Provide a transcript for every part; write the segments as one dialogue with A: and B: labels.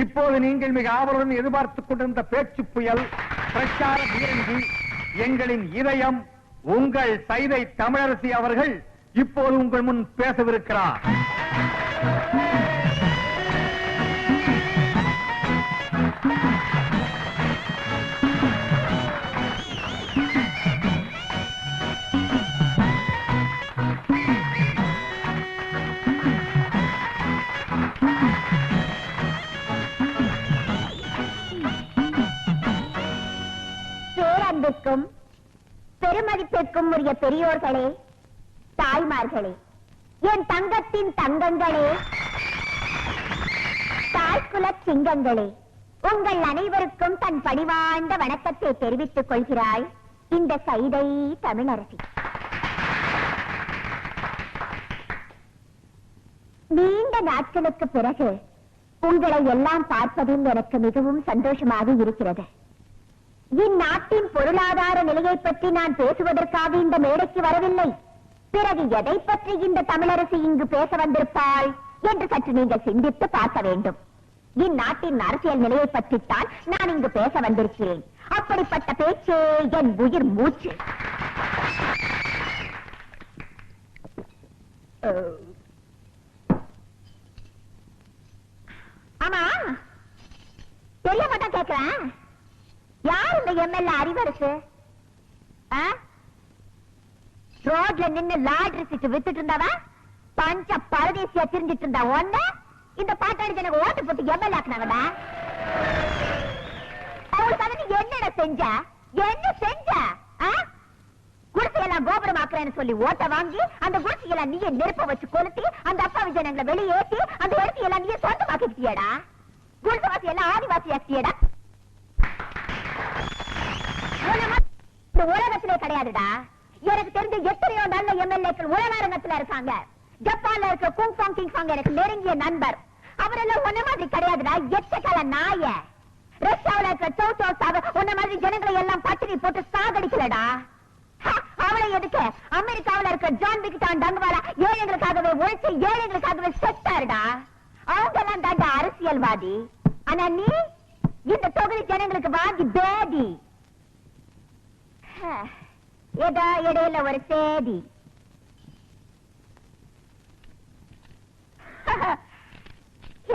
A: இப்போது நீங்கள் மிக ஆவலுடன் எதிர்பார்த்துக் கொண்டிருந்த பேச்சு புயல் பிரச்சார வீரங்கி எங்களின் இதயம் உங்கள் சைதை தமிழரசி அவர்கள் இப்போது உங்கள் முன் பேசவிருக்கிறார்.
B: பேரன்புக்கும் பெருமதிப்பிற்கும் உரிய பெரியோர்களே, தாய்மார்களே, என் தங்கத்தின் தங்கங்களே, தாய்குல சிங்கங்களே, உங்கள் அனைவருக்கும் தன் பணிவாய்ந்த வணக்கத்தை தெரிவித்துக் கொள்கிறாய் இந்த சைதை தமிழரசி. நீண்ட நாட்களுக்கு பிறகு உங்களை எல்லாம் பார்ப்பதில் எனக்கு மிகவும் சந்தோஷமாக இருக்கிறது. இந்நாட்டின் பொருளாதார நிலையை பற்றி நான் பேசுவதற்காக இந்த மேடைக்கு வரவில்லை. பிறகு எதை பற்றி இந்த தமிழரசி இங்கு பேச வந்திருப்பாள் என்று சற்று நீங்கள் சிந்தித்து பார்க்க வேண்டும். இந்நாட்டின் அரசியல் நிலையை பற்றித்தான் நான் இங்கு பேச வந்திருக்கிறேன். அப்படிப்பட்ட பேச்சே என் உயிர் மூச்சு. ஆமா, தெரிய மாட்டா கேட்கிறேன், யார் இந்த எம்எல்ஏ அறிவரசு? ரோட்ல நின்னு லாட்ரி சீட்டு வித்துட்டு இருந்தாவா பஞ்ச பரதேசியா திரிஞ்சிட்டு இருந்தா ஒண்ணு இந்த பாட்டாளி எனக்கு ஓட்டு போட்டு எம்எல்ஏ ஆக்குனாங்கடா. அவங்களுக்காக நீ என்னடா செஞ்ச? என்ன செஞ்ச? குடிசையெல்லாம் கோபுரம் ஆக்குறேன்னு சொல்லி ஓட்ட வாங்கி அந்த குடிசையெல்லாம் நீயே நெருப்ப வச்சு கொளுத்தி அந்த அப்பாவி ஜனங்களை வெளியேற்றி அந்த இடத்தையெல்லாம் நீயே சொந்தமாக்கிட்டியடா. குடிசைவாசி எல்லாம் ஆதிவாசி ஆக்கியடா. இந்த உலகத்திலே கிடையாதுடா. எனக்கு தெரிஞ்ச எத்தனையோ நல்ல எம்எல்ஏக்கள் உலகாரங்கத்துல இருக்காங்க. ஜப்பான்ல இருக்க குங்ஃபாங் கிங்ஃபாங் எனக்கு நெருங்கிய நண்பர். அவரெல்லாம் ஒன்ன மாதிரி கிடையாதுடா. எச்சக்கால நாய. ரஷ்யாவுல இருக்க சௌசாவ ஒன்ன மாதிரி ஜனங்களை எல்லாம் பட்டினி போட்டு சாகடிக்கலடா. அவளை எதுக்கு? அமெரிக்காவுல இருக்க ஜான் விக்டான் டங்குவாலா ஏழைகளுக்காகவே உழைச்சு ஏழைகளுக்காகவே செத்தாருடா. அவங்க எல்லாம் தாண்டா அரசியல்வாதி. ஆனா நீ இந்த தொகுதி ஜனங்களுக்கு வாங்கி பேதி. ஏதோ இடையில ஒரு சேதி.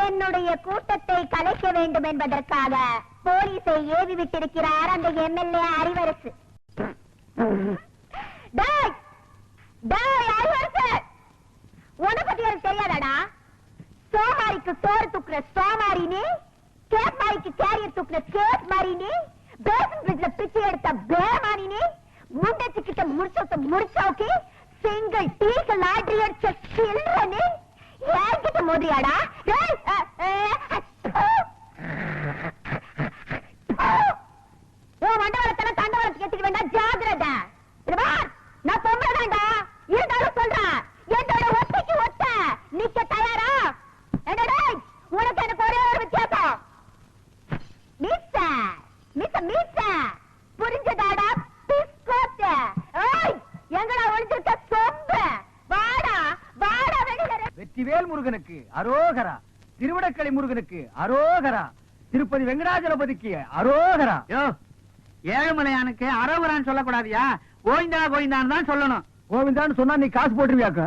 B: என்னுடைய கூட்டத்தை கலைக்க வேண்டும் என்பதற்காக போலீஸை ஏவி விட்டிருக்கிறார் அந்த எம்எல்ஏ அறிவரசு. உன்னை பத்தி எனக்கு தெரியாதாடா? சோமாரிக்கு சோறு தூக்குற சோமாரினி, கேப் மாரிக்கு கேரியர் தூக்குற கேப் மாரினி, பேசன் பிரிட்ஜ்ல பிச்சை எடுத்த பேமானினி, முண்டச்சி கிட்ட முடிச்சோக்கி சிங்கிள் டீக்கு லாட்ரி அடிச்ச சில்றனி ஏகிட்ட மோதியாடா. மண்டவளத்தெல்லாம் தண்டவளத்துக்கு எடுத்துக்க வேண்டாம், ஜாகிரதா. நான் பொம்பளைதான்டா, இருந்தாலும் சொல்றேன், என்னோட ஒத்தைக்கு ஒத்த நிக்க தயாரா? என்னடா உனக்கு எனக்கு ஒரே ஒரு வித்தியாசம். புரிஞ்சதாடா? எங்கடா ஒளிஞ்சிருக்க சொம்பு? வாடா வாடா வெளியில.
A: வெற்றிவேல் முருகனுக்கு அரோகரா, திருவிடக்கலை முருகனுக்கு அரோகரா, திருப்பதி வெங்கடாஜலபதிக்கு அரோகரா.
C: ஏழுமலையானுக்கு அரோகரான்னு சொல்லக்கூடாதியா, கோவிந்தா கோவிந்தான்னு தான் சொல்லணும்.
A: கோவிந்தான்னு சொன்னா நீ காசு போட்டுருவியாக்க.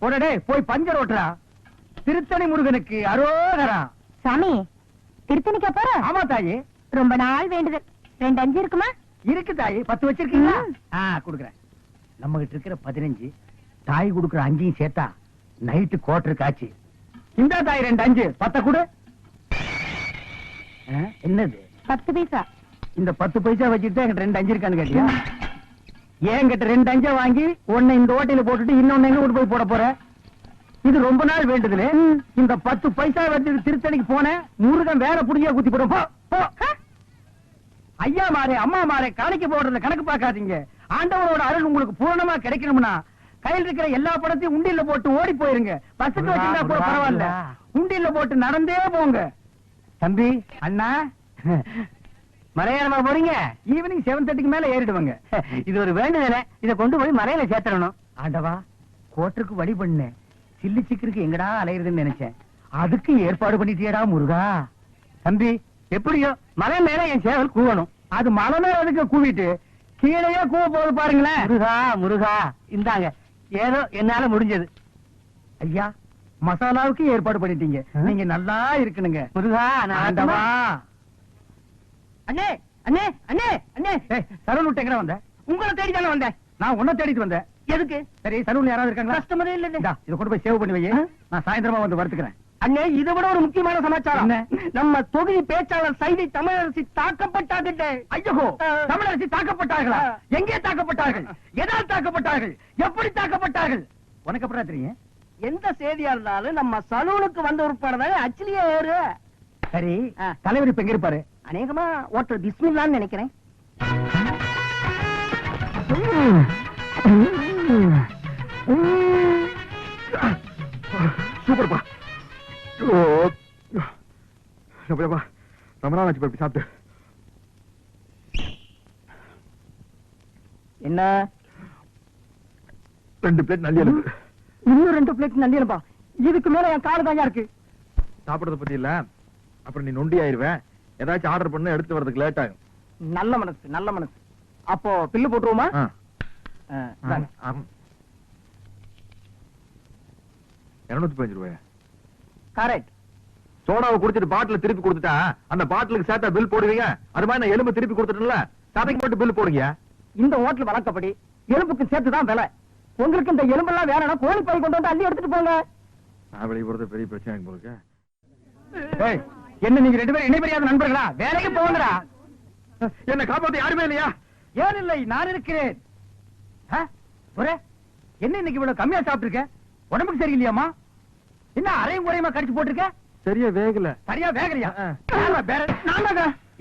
A: உடனே போய் பஞ்சர் ஓட்டுறா. திருத்தணி முருகனுக்கு அரோகரா.
B: சாமி, திருத்தணிக்கு போற?
A: ஆமா தாயி,
B: ரொம்ப நாள் வேண்டுதல். 2 5 இருக்குமா?
A: இருக்கு தாயி. 10 வச்சிருக்கீங்களா? குடுக்குறேன். நம்ம கிட்ட இருக்கிற 15 தாய் குடுக்குற 5 சேர்த்தா நைட்டு கோட்டரு காட்சி. இந்த தாய் 2 5 10 கொடு. என்னது?
B: 10 பைசா.
A: இந்த 10 பைசா வச்சுட்டு என்கிட்ட 2 5 இருக்கான்னு கேட்டியா? என்கிட்ட 2 5 வாங்கி ஒன்னு இந்த ஓட்டையில போட்டுட்டு இன்னொன்னு எங்க கொண்டு போய் போட போற? இது ரொம்ப நாள் வேண்டுதுல. இந்த 10 பைசா வச்சு திருத்தணிக்கு போன முருகன் வேற புடியா குத்தி போடும். ஐயா மாறே அம்மா மாறே காணிக்க போடுறத கணக்கு பார்க்காதீங்க. ஆண்டவரோட அருள் உங்களுக்கு பூரணமா கிடைக்கணும்னா கையில் இருக்கிற எல்லா படத்தையும் உண்டியில போட்டு ஓடி போயிருங்க. பஸ்ஸுக்கு வச்சிருந்தா கூட பரவாயில்ல, உண்டியில போட்டு நடந்தே போங்க. தம்பி, அண்ணா, மலையாளமா போறீங்க? ஈவினிங் 7:30க்கு மேல ஏறிடுவாங்க.
C: இது ஒரு வேண்டுதல, இதை கொண்டு போய் மலையில சேர்த்தணும்.
A: ஆண்டவா, கோட்டருக்கு வழி பண்ண சில்லி சிக்கருக்கு எங்கடா அலையிறதுன்னு நினைச்சேன். அதுக்கு ஏற்பாடு பண்ணிட்டியடா முருகா.
C: தம்பி எப்படியோ மலை மேல என் சேவல் கூவணும்.
A: அது மலை மேல எதுக்கு கூவிட்டு கீழேயே கூவ போகுது பாருங்களேன்.
C: முருகா முருகா இந்தாங்க ஏதோ என்னால முடிஞ்சது.
A: ஐயா மசாலாவுக்கு ஏற்பாடு பண்ணிட்டீங்க. நீங்க நல்லா இருக்கணுங்க.
C: முருகா நான்
A: ஆண்டவா.
C: அண்ணே அண்ணே அண்ணே அண்ணே
A: சலூன் விட்டு எங்க வந்த?
C: உங்களை தேடி தானே வந்தேன்.
A: நான் உன்ன தேடிட்டு வந்தேன்.
C: எதுக்கு?
A: சரி சலூன்ல யாராவது இருக்காங்களா?
C: கஸ்டமரே இல்ல.
A: இத கொண்டு போய் சேவ் பண்ணி வை. நான் சாயந்தரமா வந்து வறுத்துக்கிறேன்.
C: அண்ணே இதை விட ஒரு முக்கியமான சமாச்சாரம்.
A: என்ன?
C: நம்ம தொகுதி பேச்சாளர் சைதை தமிழரசி தாக்கப்பட்டாகிட்டே.
A: ஐயோ தமிழரசி தாக்கப்பட்டார்களா? எங்கே தாக்கப்பட்டார்கள்? எதால் தாக்கப்பட்டார்கள்? எப்படி தாக்கப்பட்டார்கள்? உனக்கு அப்புறம் தெரியும்.
C: எந்த செய்தியா இருந்தாலும் நம்ம சலூனுக்கு வந்த உட்படதானே அச்சிலேயே ஏறு.
A: சரி தலைவர் இப்ப எங்க இருப்பாரு?
C: அநேகமா ஓட்டர் பிஸ்மில்லான்னு நினைக்கிறேன்.
D: சூப்பர்ப்பா. ரொம்ப நாள் ஆச்சு போய் சாப்பிட்டு.
A: என்ன
D: 2 பிளேட் நல்லி எலும்பு.
A: இன்னும் 2 பிளேட் நல்லியலப்பா. இதுக்கு மேல என் கால தாங்க இருக்கு.
D: சாப்பிடறத பத்தி இல்ல, அப்புறம் நீ நொண்டி ஆயிருவேன். ஏதாச்சும் ஆர்டர் பண்ண எடுத்து வரதுக்கு லேட் ஆகும்.
A: நல்ல மனசு நல்ல மனசு. அப்போ பில்லு போட்டுருவோமா?
D: ஆ. 215 ரூபாய்.
A: கரெக்ட்.
D: சோடாவை குடிச்சிட்டு பாட்டில திருப்பி கொடுத்துட்டா அந்த பாட்டிலுக்கு சேர்த்தா பில் போடுவீங்க. அது மாதிரி நான் எலும்பு திருப்பி கொடுத்துட்டேன்ல, சதைக்கு மட்டும் பில் போடுங்க.
A: இந்த ஹோட்டல் வழக்கப்படி எலும்புக்கு சேர்த்து தான் விலை. உங்களுக்கு இந்த எலும்பெல்லாம் வேணும்னா கோழி பை கொண்டு வந்து அள்ளி எடுத்துட்டு போங்க.
D: நான் வெளியே போறது பெரிய பிரச்சனை போலுக்கு.
A: என்ன நீங்க 2 பேரும் இணைபெரியாத நண்பர்களா? வேலைக்கு போங்கடா.
D: என்ன காப்பாத்த யாருமே இல்லையா?
A: ஏன் இல்லை, நான் இருக்கிறேன். என்ன இன்னைக்கு இவ்வளவு கம்மியா சாப்பிட்டுருக்க? உடம்புக்கு சரியில்லையாமா? என்ன அரையும் குறையுமா கடிச்சு போட்டிருக்க?
D: சரியா வேகல.
A: சரியா வேகலையா?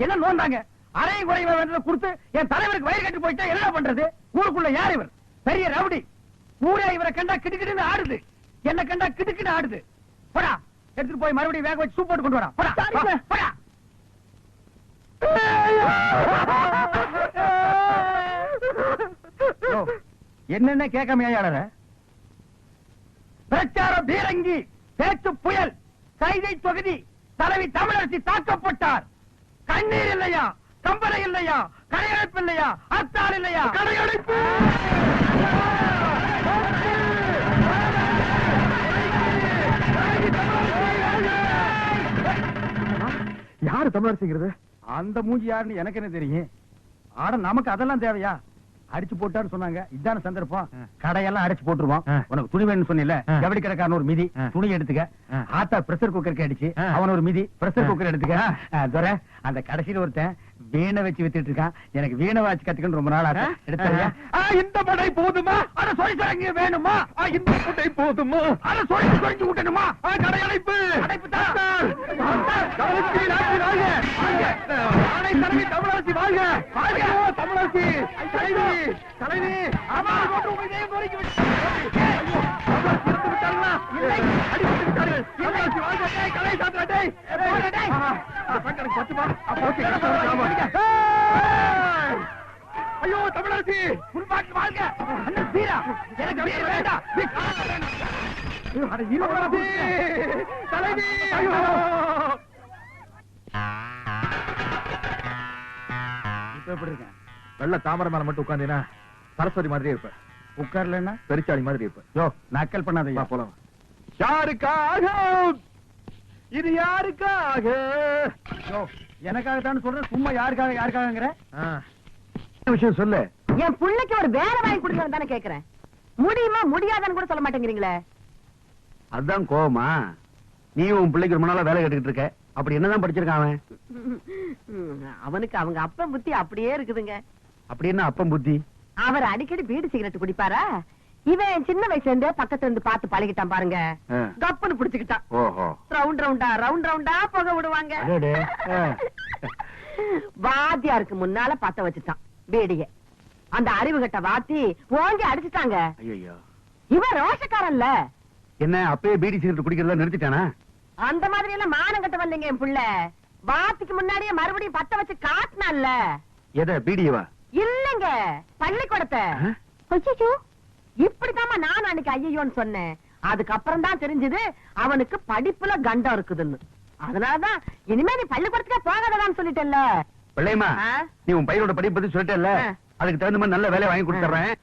A: என்ன நோந்தாங்க? அரையும் குறையுமா வேண்டதை கொடுத்து என் தலைவருக்கு வயிறு கட்டி போயிட்டா என்ன பண்றது? ஊருக்குள்ள யார் இவர்? பெரிய ரவுடி. ஊரே இவரை கண்டா கிடுக்கிடுன்னு ஆடுது. என்ன கண்டா கிடுக்கிட்டு ஆடுது. போடா, எடுத்துட்டு போய் மறுபடியும் வேக வச்சு சூப் போட்டு கொண்டு வரா. போடா போடா. என்னென்ன கேட்காமையாளர பிரச்சார பீரங்கி, பேச்சு புயல், கைதை தொகுதி தலைவி தமிழரசி தாக்கப்பட்டார். கண்ணீர் இல்லையா? கம்பளை இல்லையா? கடையடைப்பு இல்லையா? அத்தாள் இல்லையா? கடையடைப்பு.
D: யாரு தமிழரசிங்கிறது?
A: அந்த மூஞ்சி யாருன்னு எனக்கு என்ன தெரியும்? ஆட நமக்கு அதெல்லாம் தேவையா? அடிச்சு போட்டான்னு சொன்னாங்க. இதான சந்தர்ப்பம். கடையெல்லாம் அடிச்சு போட்டுருவோம். உனக்கு துணி வேணும்னு சொன்னில, ஜவுளி கடைக்காரன் ஒரு மிதி துணி எடுத்துக்க. ஆத்தா பிரஷர் குக்கருக்கு அடிச்சு அவன் ஒரு மிதி பிரஷர் குக்கர் எடுத்துக்க. துரை அந்த கடைசியில ஒருத்தன் வீணை வச்சு வித்துட்டு இருக்கான். எனக்கு வீணை வாச்சு கத்துக்கணும் ரொம்ப நாள் ஆச்சு. எடுத்தாரியா? இந்த படை போதுமா? அட சொரிசரங்க வேணுமா? இந்த படை போதுமா? அட சொரிஞ்சு விட்டணுமா? கடையடைப்பு அடைப்பு தான். தமிழரசி வாழ்க! வாழ்க தமிழரசி! தலைவி தலைவி! ஆமா போட்டு உங்க இதயம் நொறுக்கி விட்டு. ஐயோ இறந்து விட்டார்களா? இல்லை அடிபட்டு விட்டார்கள். தமிழரசி வாழ்க! டேய் கலை சாத்ரா டேய். போடா டேய். பங்கருக்கு 10 ரூபாய். ஓகே ஐயோ தமிழரசி புல்பாட்டு வாழ்க! அண்ணன் வீரா எனக்கு வீர வேண்டாம். அட தமிழரசி தலைவி! ஐயோ இப்ப எப்படி இருக்கேன்?
D: வெள்ள தாமரை மேல மட்டும் உட்கார்ந்தீனா சரஸ்வதி மாதிரியே இருப்ப.
A: உட்கார்லன்னா
D: பெருச்சாளி மாதிரி இருப்ப.
A: யோ நக்கல் பண்ணாதயா.
D: போலாம். யாருக்காக? இது யாருக்காக?
A: யோ எனக்காகத்தான் சொல்றேன். சும்மா யாருக்காக யாருக்காகங்கற
D: விஷயம் சொல்லு.
B: என் புள்ளைக்கு ஒரு வேலை வாங்கி கொடுக்கணும் தானே கேக்குறேன். முடியுமா முடியாதான்னு கூட சொல்ல மாட்டேங்கிறீங்களே.
C: அதுதான் கோவமா? நீ உன் பிள்ளைக்கு ரொம்ப நாளா வேலை கேட்டுக்கிட்டு இருக்க. அப்படி என்னதான் படிச்சிருக்கான் அவன்?
B: அவனுக்கு அவங்க அப்பா புத்தி அப்படியே இருக்குதுங்க.
C: அப்படி என்ன அப்பம் புத்தி?
B: அவர் அடிக்கடி பீடி சிகரெட் குடிப்பாரா? இவன் சின்ன வயசுல இருந்தே பக்கத்துல இருந்து பார்த்து பழகிட்டான் பாருங்க. கப்புன்னு புடிச்சுக்கிட்டான்.
D: ஓஹோ.
B: ரவுண்ட் ரவுண்டா புகை விடுவாங்க. வாத்தியாருக்கு முன்னால பத்த வச்சுட்டான் பீடிய. அந்த அறிவு கட்ட வாத்தி ஓங்கி அடிச்சுட்டாங்க.
C: ஐயோ
B: இவன் ரோஷக்காரன்ல.
C: என்ன அப்பயே பீடி சிகரெட் குடிக்கிறதா நிறுத்திட்டானா?
B: அந்த மாதிரி எல்லாம் மானம் கட்ட வந்தீங்க என் புள்ள. வாத்திக்கு முன்னாடியே மறுபடியும் பத்த வச்சு காட்டினான்ல.
C: எதை பீடியவா?
B: இல்லங்க பள்ளிக்கூடத்தை. ஐயோ இப்படித்தாமா நான் அன்னைக்கு ஐயோன்னு சொன்னேன். அதுக்கப்புறம் தான் தெரிஞ்சது அவனுக்கு படிப்புல கண்டம் இருக்குதுன்னு. அதனாலதான் இனிமே நீ பள்ளிக்கூடத்துக்கே போகாததான்னு சொல்லிட்டேல்ல.
C: பிள்ளையம்மா,
B: ஆ?
C: நீ உன் பையனோட படிப்பு பத்தி சொல்லிட்டேல்ல,
B: ஆ.
C: அதுக்கு தகுந்த மாதிரி நல்ல வேலையை வாங்கி கொடுத்துறேன்.